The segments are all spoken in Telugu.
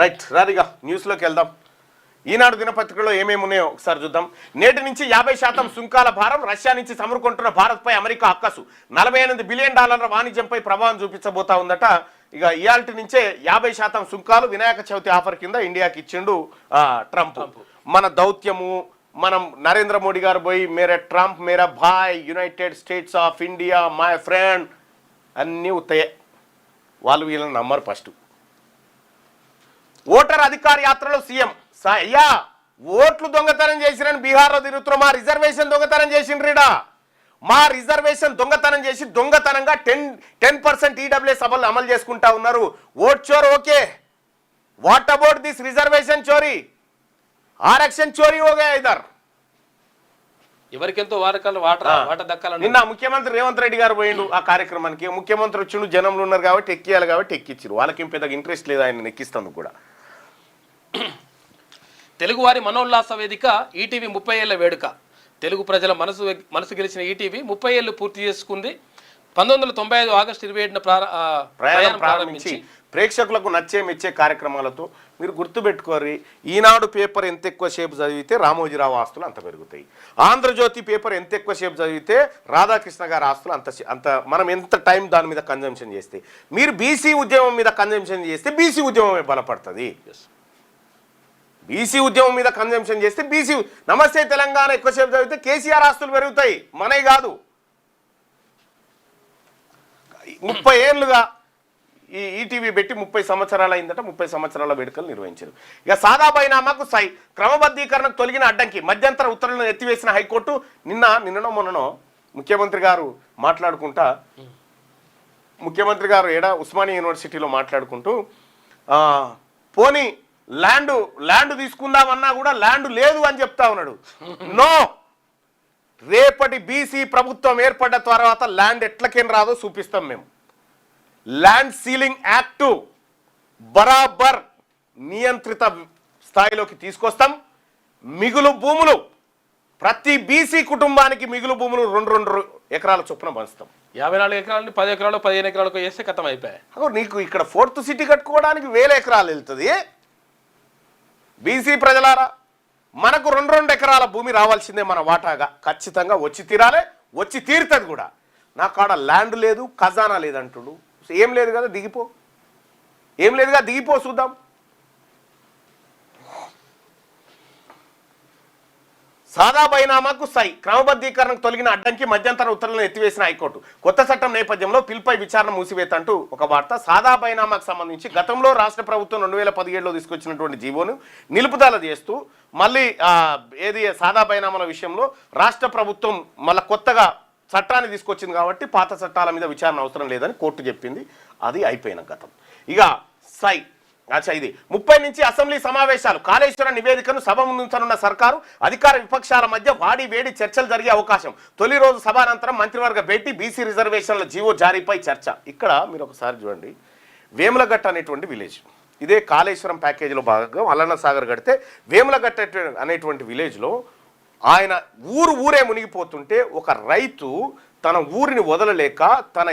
రైట్ రాదిగా న్యూస్లోకి వెళ్దాం. ఈనాడు దినపత్రికలో ఏమేమి ఉన్నాయో ఒకసారి చూద్దాం. నేటి నుంచి 50% సుంకాల భారం, రష్యా నుంచి సమరుకుంటున్న భారత్పై అమెరికా అక్కసు, $48 బిలియన్ వాణిజ్యంపై ప్రభావం చూపించబోతా ఉందట. ఇక ఇయాల్టి నుంచే 50% సుంకాలు వినాయక చవితి ఆఫర్ కింద ఇండియాకి ఇచ్చిండు ట్రంప్. మన దౌత్యము, మనం నరేంద్ర మోడీ గారు పోయి మేరే ట్రంప్ మేరా భాయ్, United States of India my friend అన్నీ ఉత్తాయే. వాళ్ళు వీళ్ళని నమ్మరు. ఫస్ట్ ఓటర్ అధికార యాత్రలో సీఎం అయ్యా ఓట్లు దొంగతనం చేసిరని బీహార్లో తిరుగుతున్న మా రిజర్వేషన్ దొంగతనం చేసిండ్రీడా. మా రిజర్వేషన్ దొంగతనం చేసి దొంగతనంగా 10% ఈడబ్ల్యూఎస్ అమలు చేసుకుంటా ఉన్నారు. Vote Chor okay, what about this reservation చోరీ, ఆరక్షణ చోరీ ఓగా ఇదర్. ఎవరికెంతో వాట దక్కాలని నిన్న ముఖ్యమంత్రి రేవంత్ రెడ్డి గారు పోయిండు ఆ కార్యక్రమానికి. ముఖ్యమంత్రి వచ్చిండు, జనంలో ఉన్నారు కాబట్టి ఎక్కియాలి కాబట్టి ఎక్కిచ్చారు. వాళ్ళకేం పెద్దగా ఇంట్రెస్ట్ లేదు ఆయన ఎక్కిస్తాను కూడా. తెలుగువారి మనోల్లాస వేదిక ఈటీవీ 30 ఏళ్ల వేడుక. తెలుగు ప్రజల మనసు గెలిచిన ఈటీవీ 30 ఏళ్లు పూర్తి చేసుకుంది. 1995 ఆగస్టు 27న ప్రయాణం ప్రారంభించి ప్రేక్షకులకు నచ్చే మెచ్చే కార్యక్రమాలతో మీరు గుర్తుపెట్టుకోరు. ఈనాడు పేపర్ ఎంత ఎక్కువ సేపు చదివితే రామోజీరావు ఆస్తులు అంత పెరుగుతాయి. ఆంధ్రజ్యోతి పేపర్ ఎంత ఎక్కువ సేపు చదివితే రాధాకృష్ణ గారి ఆస్తులు అంత మనం ఎంత టైం దాని మీద కన్జంప్షన్ చేస్తే, మీరు బీసీ ఉద్యమం మీద కన్జంప్షన్ చేస్తే బీసీ ఉద్యమమే బలపడుతుంది. బీసీ ఉద్యమం మీద కన్జంప్షన్ చేస్తే బీసీ నమస్తే తెలంగాణ ఎక్కువసేపు చదివితే కేసీఆర్ ఆస్తులు పెరుగుతాయి, మనవి కాదు. 30 ఏళ్ళుగా ఈ ఈటీవీ పెట్టి 30 సంవత్సరాలు అయిందట. 30 సంవత్సరాల వేడుకలు నిర్వహించారు. ఇక సాదా బైనామాకు క్రమబద్ధీకరణకు తొలగిన అడ్డంకి, మధ్యంతర ఉత్తర్వులను ఎత్తివేసిన హైకోర్టు. నిన్ననో మొన్ననో ముఖ్యమంత్రి గారు మాట్లాడుకుంటా, ముఖ్యమంత్రి గారు ఉస్మానియా యూనివర్సిటీలో మాట్లాడుకుంటూ పోనీ ల్యాండ్ తీసుకుందామన్నా కూడా ల్యాండ్ లేదు అని చెప్తా ఉన్నాడు. నో, రేపటి బీసీ ప్రభుత్వం ఏర్పడ్డ తర్వాత ల్యాండ్ ఎట్లకేం రాదో చూపిస్తాం మేము. ల్యాండ్ సీలింగ్ యాక్టు బరాబర్ నియంత్రిత స్థాయిలోకి తీసుకొస్తాం. మిగులు భూములు ప్రతి బీసీ కుటుంబానికి మిగులు భూములు 2 ఎకరాల చొప్పున పంచుతాం. 54 ఎకరాలని 10 ఎకరాలు 15 ఎకరాలకు వేస్తే కథం అయిపోయాయి. నీకు ఇక్కడ 4th సిటీ కట్టుకోవడానికి 1000 ఎకరాలు వెళ్తుంది. బీసీ ప్రజలారా, మనకు 2 ఎకరాల భూమి రావాల్సిందే మన వాటాగా. ఖచ్చితంగా వచ్చి తీరాలి, వచ్చి తీరుతుంది కూడా. నాకు ఆడ ల్యాండ్ లేదు, ఖజానా లేదంటుడు. ఏం లేదు కదా, దిగిపో. ఏం లేదుగా, దిగిపో చూద్దాం. సాదా బైనామాకు క్రమబద్ధీకరణకు తొలగిన అడ్డంకి, మధ్యంతర ఉత్తర్వులను ఎత్తివేసిన హైకోర్టు. కొత్త చట్టం నేపథ్యంలో పిల్పై విచారణ మూసివేత అంటూ ఒక వార్త. సాదా బైనామాకు సంబంధించి గతంలో రాష్ట్ర ప్రభుత్వం 2017లో తీసుకొచ్చినటువంటి జీవోను నిలుపుదల చేస్తూ మళ్ళీ సాదా బైనామాల విషయంలో రాష్ట్ర ప్రభుత్వం మళ్ళీ కొత్తగా చట్టాన్ని తీసుకొచ్చింది కాబట్టి పాత చట్టాల మీద విచారణ అవసరం లేదని కోర్టు చెప్పింది. అది అయిపోయిన గతం. ఇక ఇది 30 నుంచి అసెంబ్లీ సమావేశాలు. కాళేశ్వరం నివేదికను సభ ముందుంచనున్న సర్కారు, అధికార విపక్షాల మధ్య వాడి వేడి చర్చలు జరిగే అవకాశం. తొలి రోజు సభానంతరం మంత్రివర్గ భేటీ, బీసీ రిజర్వేషన్ల జీవో జారీపై చర్చ. ఇక్కడ మీరు ఒకసారి చూడండి, వేములగట్ట అనేటువంటి విలేజ్, ఇదే కాళేశ్వరం ప్యాకేజీలో భాగంగా అల్లన్న సాగర్ కడితే వేములగట్ట అనేటువంటి విలేజ్లో ఆయన ఊరే మునిగిపోతుంటే ఒక రైతు తన ఊరిని వదలలేక తన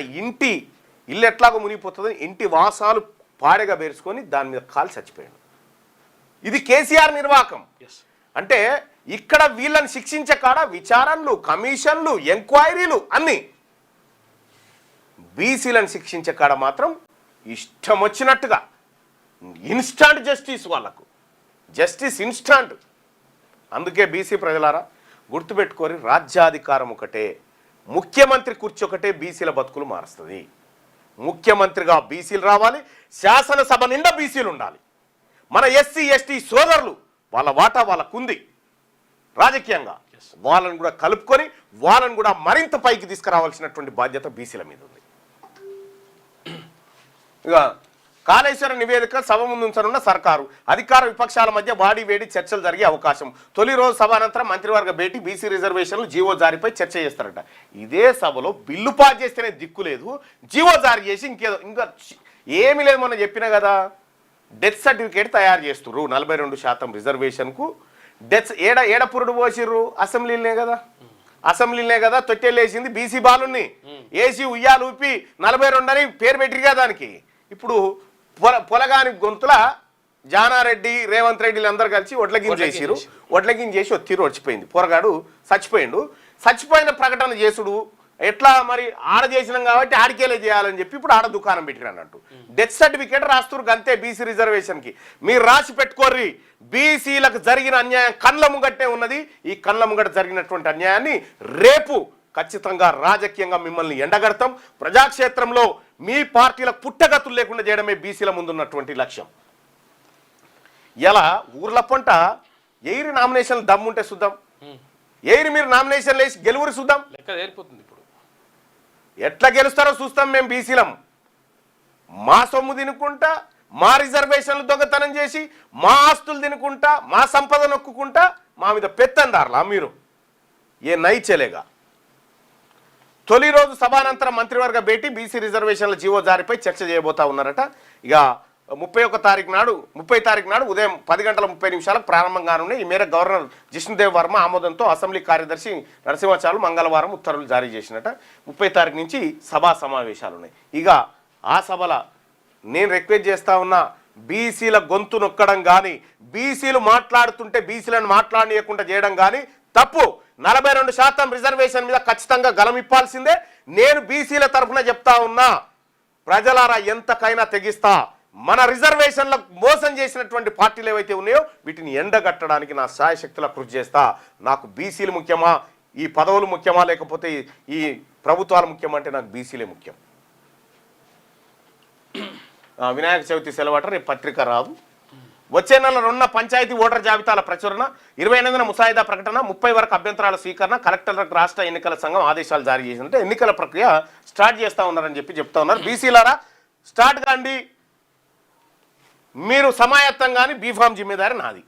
ఇల్లు ఎట్లాగో మునిగిపోతుందో ఇంటి వాసాలు పాడెగా పేర్చుకొని దాని మీద కాలు చచ్చిపోయాడు. ఇది కేసీఆర్ నిర్వాకం. అంటే ఇక్కడ వీళ్ళని శిక్షించే కాడ విచారణలు, కమిషన్లు, ఎంక్వైరీలు అన్నీ. బీసీలను శిక్షించే కాడ మాత్రం ఇష్టం వచ్చినట్టుగా ఇన్స్టాంట్ జస్టిస్, వాళ్ళకు జస్టిస్ ఇన్స్టాంట్. అందుకే బీసీ ప్రజలారా గుర్తుపెట్టుకోరి, రాజ్యాధికారం ఒకటే, ముఖ్యమంత్రి కుర్చీ ఒకటే బీసీల బతుకులు మారుస్తుంది. ముఖ్యమంత్రిగా బీసీలు రావాలి, శాసనసభ నిండా బీసీలు ఉండాలి. మన ఎస్సీ ఎస్టీ సోదరులు వాళ్ళ వాటా వాళ్ళకుంది. రాజకీయంగా వాళ్ళని కూడా కలుపుకొని వాళ్ళని కూడా మరింత పైకి తీసుకురావాల్సినటువంటి బాధ్యత బీసీల మీద ఉంది. ఇక కాళేశ్వరం నివేదిక సభ ముందుంచనున్న సర్కారు, అధికార విపక్షాల మధ్య వాడి వేడి చర్చలు జరిగే అవకాశం. తొలి రోజు సభానంతరం మంత్రివర్గ భేటీ, బీసీ రిజర్వేషన్లు జీవో జారీపై చర్చ చేస్తారట. ఇదే సభలో బిల్లు పాస్ చేస్తేనే దిక్కు లేదు, జీవో జారీ చేసి ఇంకా ఏమీ లేదు. మొన్న చెప్పినా కదా, డెత్ సర్టిఫికేట్ తయారు చేస్తుర్రు 42% రిజర్వేషన్కు. డెత్ ఏడపురుడు పోసిర్రు అసెంబ్లీలనే కదా, తొట్టెళ్ళేసింది బీసీ బాలుని ఏసీ ఉయ్యాలు ఊపి 42 అని పేరు పెట్టిరుగా దానికి. ఇప్పుడు పొలగాని గొంతుల జానారెడ్డి రేవంత్ రెడ్డిలు అందరు కలిసి వడ్లగింజ చేసిరు. వడ్లగింజ చేసి తీరు వచ్చిపోయింది. పోరగాడు చచ్చిపోయిండు. చచ్చిపోయిన ప్రకటన చేసుడు ఎట్లా మరి ఆడ చేసినాం కాబట్టి ఆడికేలే చేయాలని చెప్పి ఇప్పుడు ఆడ దుకాణం పెట్టిరు అన్నట్టు. డెత్ సర్టిఫికేట్ రాస్తురు గంతే బీసీ రిజర్వేషన్కి. మీరు రాసి పెట్టుకోర్రి. బీసీలకు జరిగిన అన్యాయం కండ్ల ముంగట్టే ఉన్నది. ఈ కండ్ల ముంగట జరిగినటువంటి అన్యాయాన్ని రేపు ఖచ్చితంగా రాజకీయంగా మిమ్మల్ని ఎండగడతాం. ప్రజాక్షేత్రంలో మీ పార్టీలకు పుట్టగతులు లేకుండా చేయడమే బీసీల ముందున్నటువంటి లక్ష్యం. ఇలా ఊర్ల పంట ఎయిరి నామినేషన్లు దమ్ముంటే చూద్దాం. ఎయిరి మీరు నామినేషన్లు వేసి గెలువురు చూద్దాం. లెక్క తేలిపోతుంది. ఇప్పుడు ఎట్లా గెలుస్తారో చూస్తాం. మేము బీసీలం మా సొమ్ము తినుకుంటా, మా రిజర్వేషన్లు దొంగతనం చేసి, మా ఆస్తులు తినుకుంటా, మా సంపద నొక్కుంటా మా మీద పెత్తందారులా మీరు? ఏ నైచెలేగా. తొలి రోజు సభానంతరం మంత్రివర్గ భేటీ బీసీ రిజర్వేషన్ల జీవో జారీపై చర్చ చేయబోతా ఉన్నారట. ఇక 30 తారీఖు నాడు ఉదయం 10:30 ప్రారంభం కానున్నాయి. ఈ మేరకు గవర్నర్ జిష్ణుదేవ్ వర్మ ఆమోదంతో అసెంబ్లీ కార్యదర్శి నరసింహాచార్యులు మంగళవారం ఉత్తర్వులు జారీ చేసినట. 30 తారీఖు నుంచి సభా సమావేశాలు ఉన్నాయి. ఇక ఆ సభల నేను రిక్వెస్ట్ చేస్తా ఉన్నా, బీసీల గొంతు నొక్కడం కానీ, బీసీలు మాట్లాడుతుంటే బీసీలను మాట్లాడనీయకుండా చేయడం కానీ తప్పు. 42% రిజర్వేషన్ మీద ఖచ్చితంగా గలమిప్పాల్సిందే. నేను బీసీల తరఫున చెప్తా ఉన్నా, ప్రజలారా ఎంతకైనా తెగిస్తా. మన రిజర్వేషన్లకు మోసం చేసినటువంటి పార్టీలు ఏవైతే ఉన్నాయో వీటిని ఎండగట్టడానికి నా శాయశక్తుల కృషి చేస్తా. నాకు బీసీలు ముఖ్యమా, ఈ పదవులు ముఖ్యమా, లేకపోతే ఈ ప్రభుత్వాలు ముఖ్యమా అంటే నాకు బీసీలే ముఖ్యం. వినాయక చవితి సెలవట, రేపు పత్రిక రాదు. వచ్చే నెల 2న పంచాయతీ ఓటర్ జాబితాల ప్రచురణ, 28న ముసాయిదా ప్రకటన, 30 వరకు అభ్యంతరాల స్వీకరణ. కలెక్టర్లకు రాష్ట్ర ఎన్నికల సంఘం ఆదేశాలు జారీ చేసిందంటే ఎన్నికల ప్రక్రియ స్టార్ట్ చేస్తూ ఉన్నారని చెప్తా ఉన్నారు. బీసీలారా స్టార్ట్ కాండి. మీరు సమాయత్తం కానీ బీఫామ్ జిమ్మేదారి నాది.